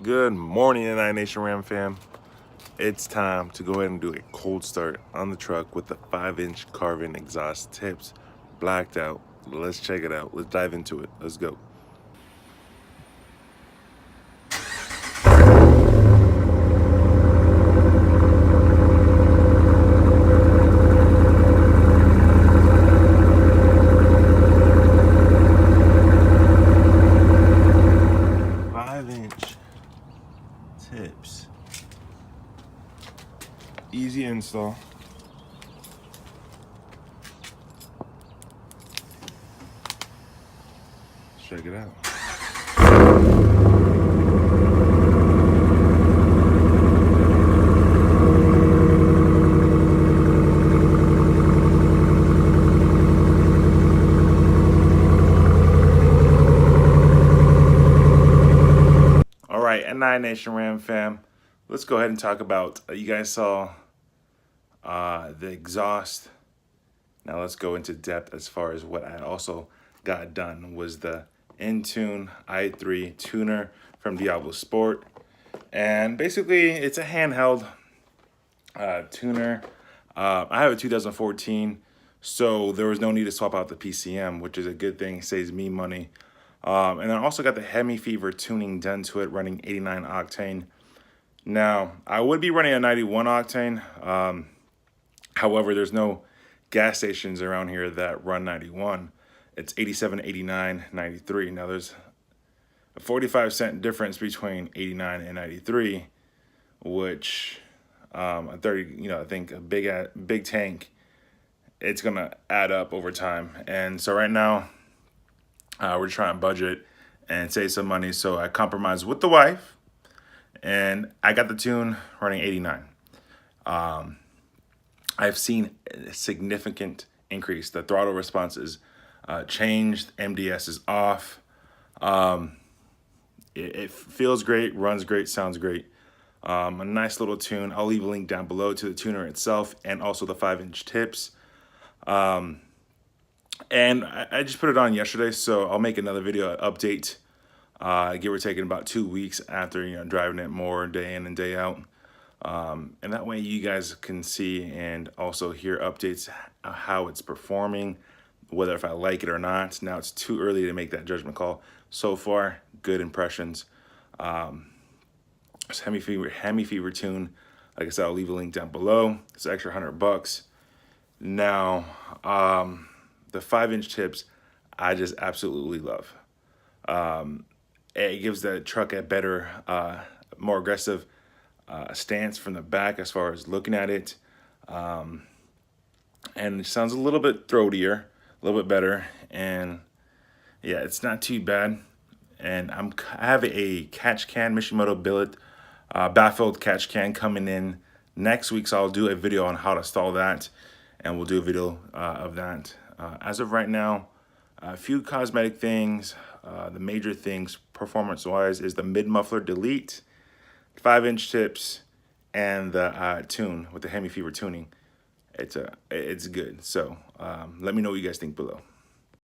Good morning, Anayanation Ram fam. It's time to go ahead and do a cold start on the truck with the 5-inch carbon exhaust tips blacked out. Let's check it out. Let's dive into it. Let's go. Tips. Easy install. Check it out. All right, Anayanation Ram fam. Let's go ahead and talk about, you guys saw the exhaust. Now let's go into depth as far as what I also got done was the Intune i3 tuner from Diablo Sport. And basically it's a handheld tuner. I have a 2014, so there was no need to swap out the PCM, which is a good thing, saves me money. And I also got the Hemifever tuning done to it, running 89 octane. Now, I would be running a 91 octane. However, there's no gas stations around here that run 91. It's 87, 89, 93. Now, there's a 45-cent difference between 89 and 93, which a 30, I think a big tank, it's gonna add up over time. And so right now, we're trying to budget and save some money. So I compromised with the wife, and I got the tune running 89. I've seen a significant increase. The throttle response is changed. MDS is off. It feels great, runs great, sounds great. A nice little tune. I'll leave a link down below to the tuner itself and also the 5-inch tips. And I just put it on yesterday, so I'll make another video update. Give or take in about 2 weeks after driving it more day in and day out. And that way you guys can see and also hear updates how it's performing, whether if I like it or not. Now it's too early to make that judgment call. So far, good impressions. Hemifever Tune. Like I said, I'll leave a link down below. It's an extra $100. Now, the 5-inch tips, I just absolutely love. It gives the truck a better, more aggressive stance from the back as far as looking at it. And it sounds a little bit throatier, a little bit better. And yeah, it's not too bad. And I have a catch can Mishimoto billet baffled catch can coming in next week, so I'll do a video on how to install that, and we'll do a video of that. As of right now, a few cosmetic things. The major things performance-wise is the mid-muffler delete, 5-inch tips, and the tune with the Hemifever tuning. It's good. So let me know what you guys think below.